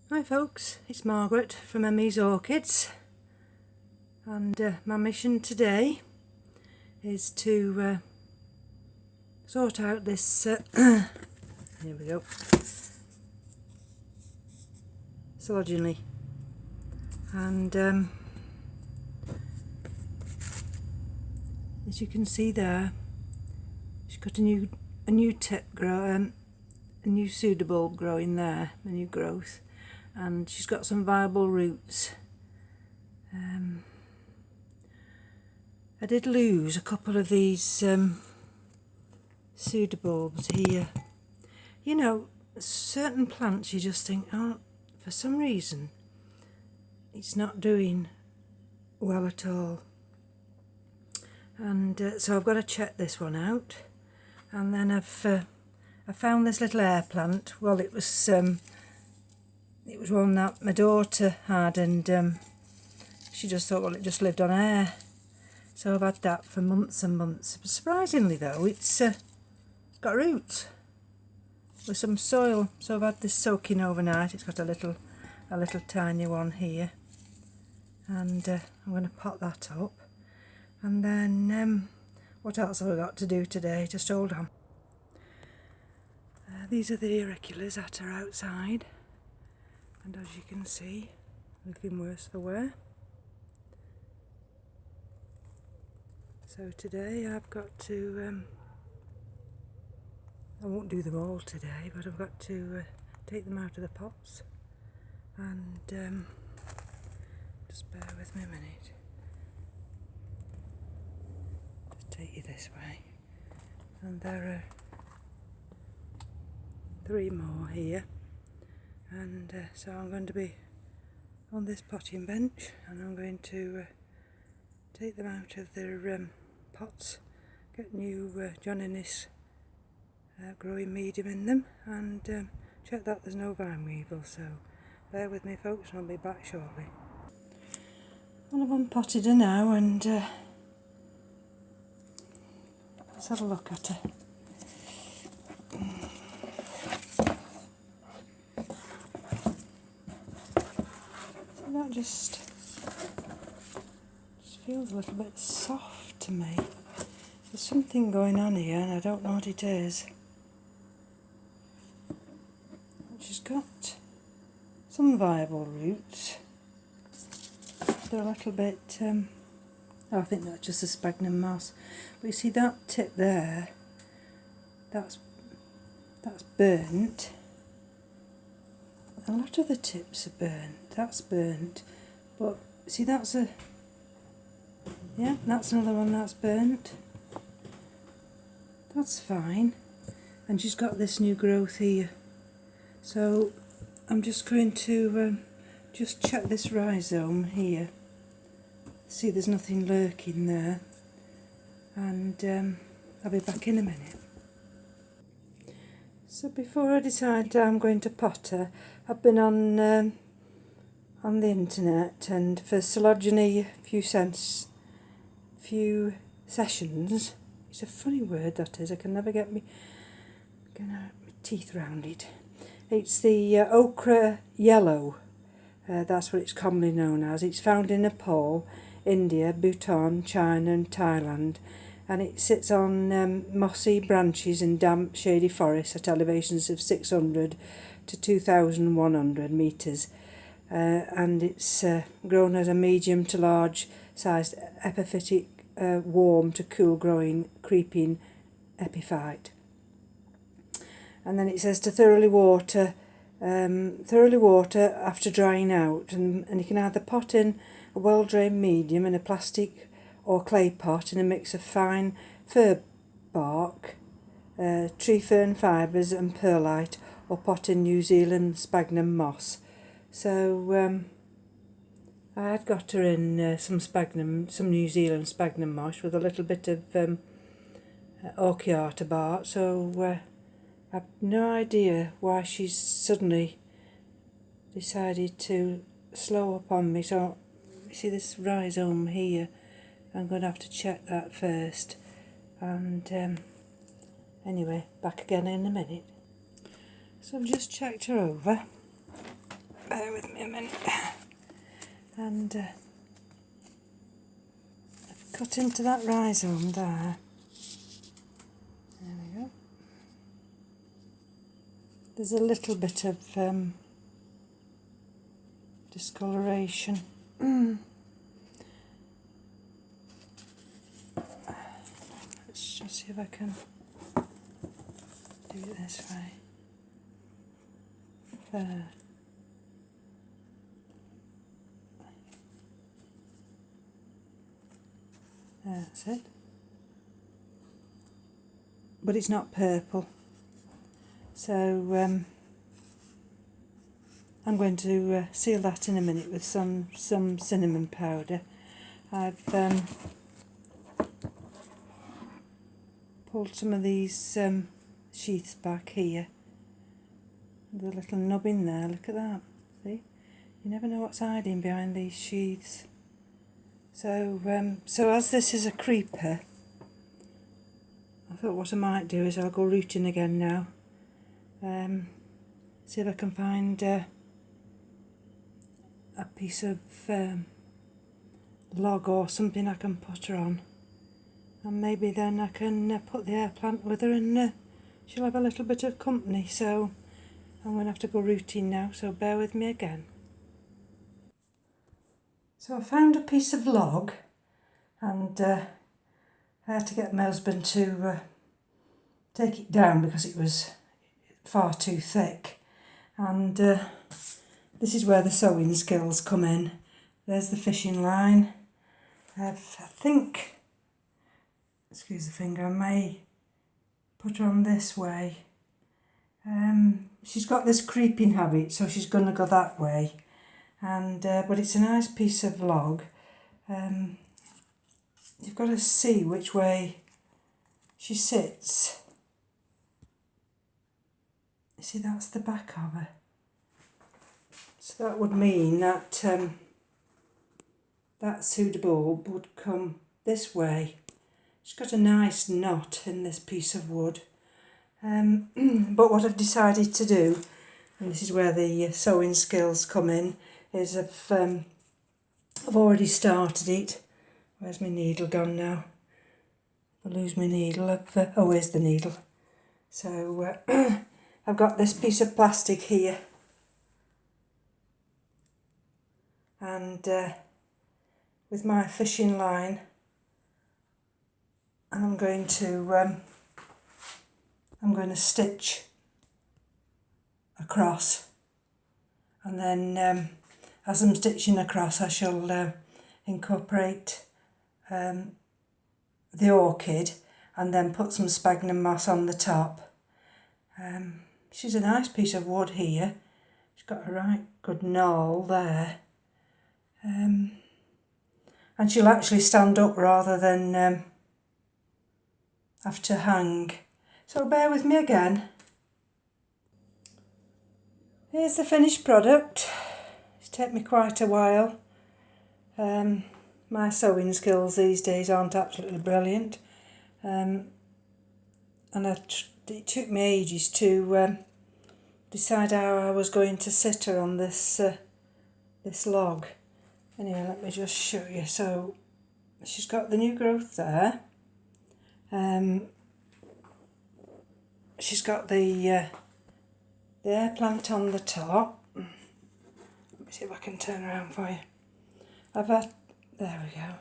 Hi folks, it's Margaret from M.E.s Orchids, and my mission today is to sort out this here we go, Coelogyne, and as you can see there, she's got a new tip a new pseudobulb growing there, a new growth, and she's got some viable roots. I did lose a couple of these pseudobulbs here. You know, certain plants you just think, oh, for some reason it's not doing well at all, and so I've got to check this one out. And then I found this little air plant. Well, it was one that my daughter had, and she just thought, well, it just lived on air. So I've had that for months and months. Surprisingly though, it's got roots with some soil. So I've had this soaking overnight. It's got a little tiny one here, and I'm going to pot that up. And then what else have I got to do today? Just hold on. These are the auriculas that are outside, and as you can see, looking worse for wear. So today I've got to, I won't do them all today, but I've got to take them out of the pots, and just bear with me a minute. Just take you this way, and there are 3 more here, and so I'm going to be on this potting bench, and I'm going to take them out of their pots, get new John M.E.s growing medium in them, and check that there's no vine weevil. So bear with me folks, and I'll be back shortly. Well, I've unpotted her now, and let's have a look at her. So that just feels a little bit soft to me. There's something going on here, and I don't know what it is. She's got some viable roots. They're a little bit, oh, I think that's just a sphagnum moss. But you see that tip there, that's burnt. A lot of the tips are burnt. That's burnt. But see, that's another one that's burnt. That's fine. And she's got this new growth here. So I'm just going to just check this rhizome here. See, there's nothing lurking there. And I'll be back in a minute. So before I decide I'm going to pot her, I've been on the internet, and for Coelogyne fuscescens, it's a funny word that is, I can never get my teeth round it. It's the ochre yellow, that's what it's commonly known as. It's found in Nepal, India, Bhutan, China and Thailand, and it sits on mossy branches in damp shady forests at elevations of 600 to 2,100 metres, and it's grown as a medium to large sized epiphytic warm to cool growing creeping epiphyte. And then it says to thoroughly water after drying out, and you can either pot in a well drained medium in a plastic or clay pot in a mix of fine fir bark, tree fern fibres and perlite, or pot in New Zealand sphagnum moss. So I had got her in some New Zealand sphagnum moss with a little bit of orchiata bark, so I've no idea why she's suddenly decided to slow up on me. So you see this rhizome here, I'm going to have to check that first, and anyway, back again in a minute. So I've just checked her over, bear with me a minute. And I've cut into that rhizome there. There we go. There's a little bit of discoloration. Let's just see if I can do it this way. There. That's it. But it's not purple. So I'm going to seal that in a minute with some cinnamon powder. I've pulled some of these sheaths back here. There's a little nub in there, look at that. See? You never know what's hiding behind these sheaths. So as this is a creeper, I thought what I might do is I'll go rooting again now. See if I can find a piece of log or something I can put her on, and maybe then I can put the air plant with her, and she'll have a little bit of company. So I'm going to have to go rooting now, so bear with me again. So I found a piece of log, and I had to get my husband to take it down because it was far too thick. And this is where the sewing skills come in. There's the fishing line. I think, excuse the finger, I may put her on this way. She's got this creeping habit, so she's going to go that way. And but it's a nice piece of log. You've got to see which way she sits. You see, that's the back of her. So that would mean that that pseudobulb would come this way. She's got a nice knot in this piece of wood. But what I've decided to do, and this is where the sewing skills come in, is I've already started it. Where's my needle gone now? If I lose my needle, oh, where's the needle? So I've got this piece of plastic here, and with my fishing line, and I'm going to stitch across, and then as I'm stitching across, I shall incorporate the orchid, and then put some sphagnum moss on the top. She's a nice piece of wood here. She's got a right good knoll there. And she'll actually stand up rather than have to hang. So bear with me again. Here's the finished product. It's taken me quite a while. My sewing skills these days aren't absolutely brilliant. And it took me ages to decide how I was going to sit her on this this log. Anyway, let me just show you. So she's got the new growth there. She's got the air plant on the top. Let me see if I can turn around for you. There we go.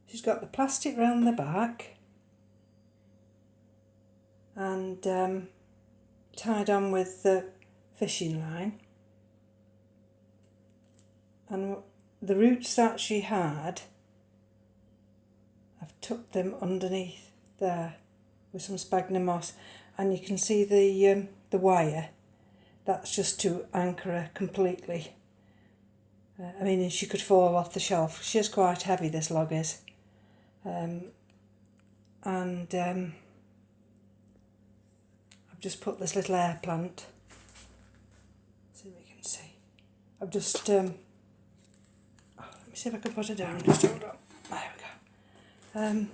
She's got the plastic round the back, and tied on with the fishing line. And the roots that she had, I've tucked them underneath there with some sphagnum moss, and you can see the wire. That's just to anchor her completely. I mean, she could fall off the shelf. She is quite heavy, this log is. I've just put this little air plant. See if we can see. I've just let me see if I can put her down. Just hold on. There we go.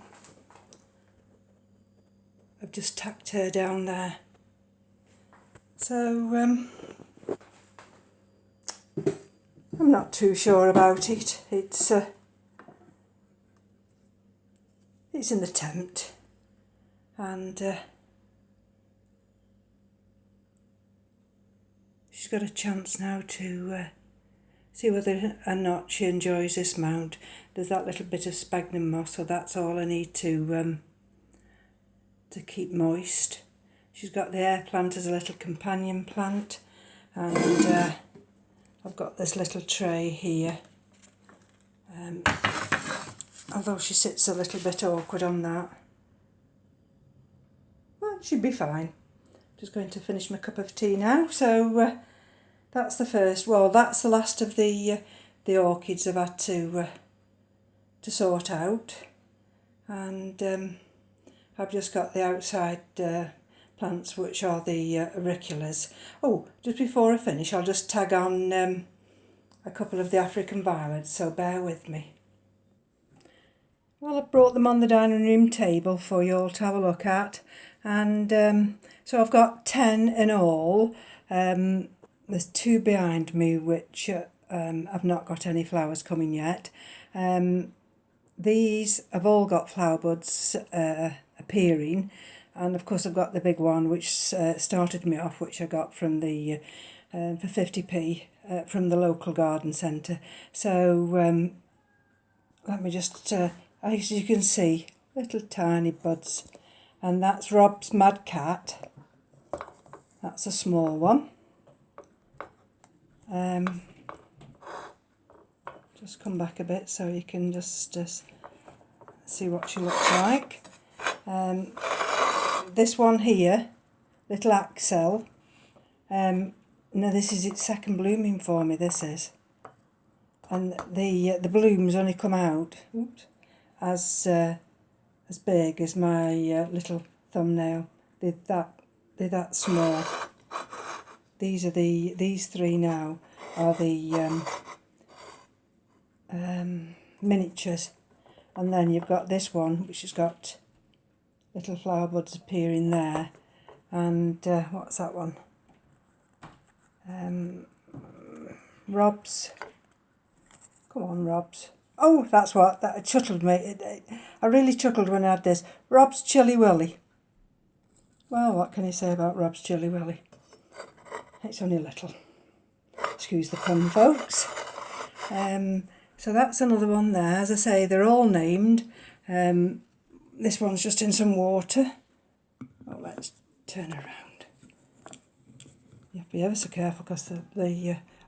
I've just tacked her down there. So I'm not too sure about it. It's an attempt, and she's got a chance now to see whether or not she enjoys this mount. There's that little bit of sphagnum moss, so that's all I need to keep moist. She's got the air plant as a little companion plant, and I've got this little tray here. Although she sits a little bit awkward on that. Well, she'd be fine. Just going to finish my cup of tea now. So that's the first. Well, that's the last of the orchids I've had to sort out, and I've just got the outside plants, which are the auriculas. Oh, just before I finish, I'll just tag on a couple of the African violets, so bear with me. Well, I've brought them on the dining room table for you all to have a look at, and so I've got 10 in all. There's 2 behind me which I've not got any flowers coming yet. These have all got flower buds appearing, and of course I've got the big one which started me off, which I got from the for 50p from the local garden centre. So let me just, as you can see, little tiny buds, and that's Rob's Mad Cat. That's a small one. Just come back a bit so you can just see what she looks like. This one here, little Axel. Now this is its second blooming for me. This is, and the blooms only come out as big as my little thumbnail. They're that small. These 3 now are the miniatures, and then you've got this one which has got little flower buds appearing there, and what's that one? Rob's. Come on, Rob's. Oh, that's what that chuckled me. I really chuckled when I had this. Rob's Chilly Willy. Well, what can you say about Rob's Chilly Willy? It's only little. Excuse the pun, folks. So that's another one there. As I say, they're all named. This one's just in some water. Oh, let's turn around. You have to be ever so careful because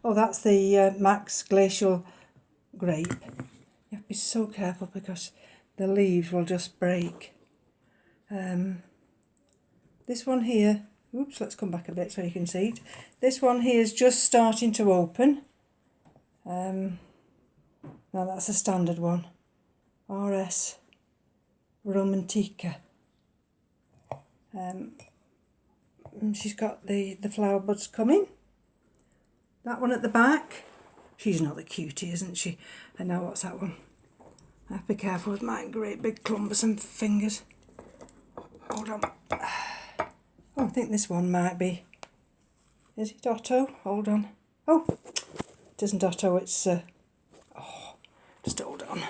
oh, that's the Max Glacial Grape. You have to be so careful because the leaves will just break. This one here, oops, let's come back a bit so you can see it. This one here is just starting to open. Now that's a standard one, M.E.s Romantica. And she's got the flower buds coming. That one at the back, she's not the cutie, isn't she? And now what's that one? I have to be careful with my great big cumbersome fingers. Hold on. Oh, I think this one might be. Is it Otto? Hold on. Oh, it isn't Otto, it's oh, just hold on.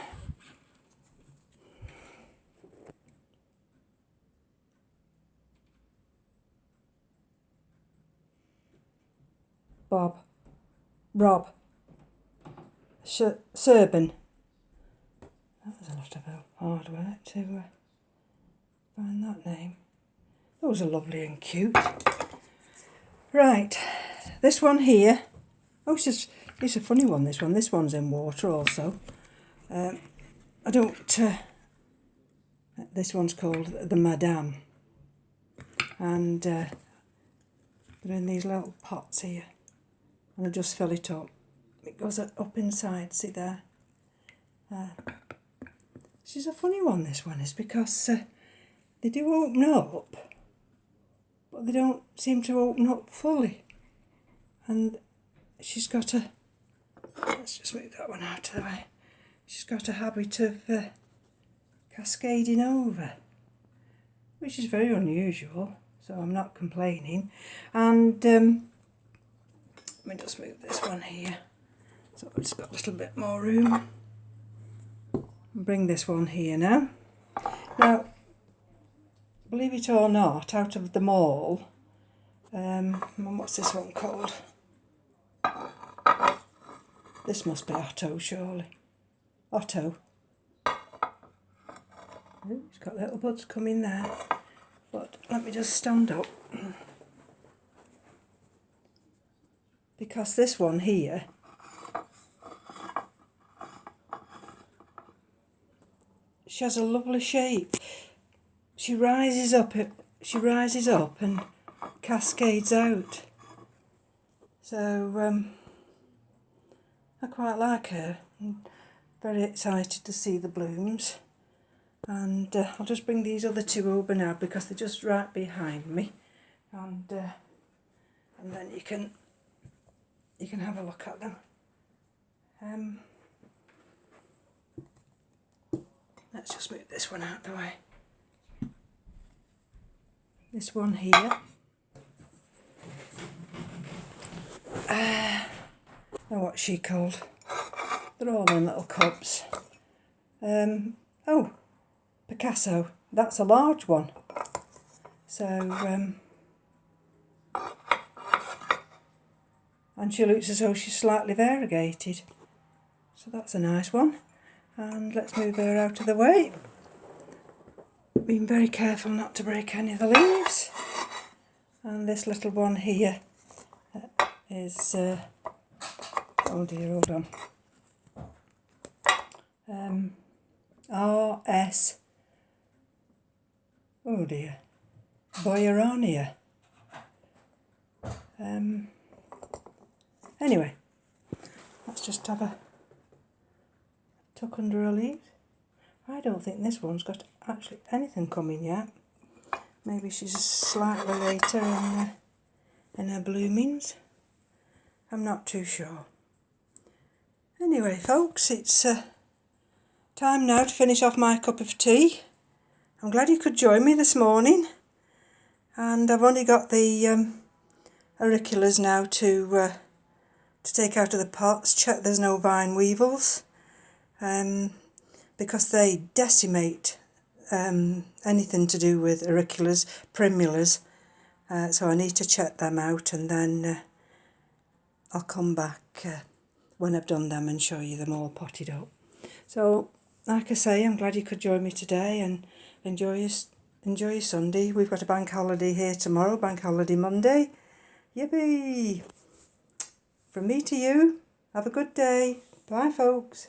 Rob. Serban. That was a lot of hard work to find that name. Those are lovely and cute. Right, this one here. Oh, it's a funny one, this one. This one's in water also. I don't... this one's called the Madame. And they're in these little pots here. And I just fill it up. It goes up inside, see there? She's a funny one, this one is, because they do open up, but they don't seem to open up fully. And she's got a, let's just move that one out of the way. She's got a habit of cascading over, which is very unusual, so I'm not complaining. And let me just move this one here. So I've just got a little bit more room. Bring this one here now. Now, believe it or not, out of them all, what's this one called? This must be Otto, surely. Otto. Ooh, it's got little buds coming there. But let me just stand up. Because this one here, she has a lovely shape. She rises up and cascades out. So I quite like her. I'm very excited to see the blooms. And I'll just bring these other two over now because they're just right behind me. And then you can have a look at them. Let's just move this one out of the way. This one here. What's she called? They're all in little cups. Oh, Picasso. That's a large one. So, and she looks as though she's slightly variegated. So that's a nice one. And let's move her out of the way. Being very careful not to break any of the leaves. And this little one here is, oh dear, hold on. M.E.s, oh dear, Orchids. Anyway, let's just have a tuck under her leaves. I don't think this one's got actually anything coming yet. Maybe she's slightly later in her bloomings. I'm not too sure. Anyway, folks, it's time now to finish off my cup of tea. I'm glad you could join me this morning. And I've only got the auriculas now to take out of the pots. Check there's no vine weevils. Because they decimate anything to do with auriculas, primulas. So I need to check them out, and then I'll come back when I've done them and show you them all potted up. So, like I say, I'm glad you could join me today and enjoy your Sunday. We've got a bank holiday here tomorrow, bank holiday Monday. Yippee! From me to you, have a good day. Bye, folks.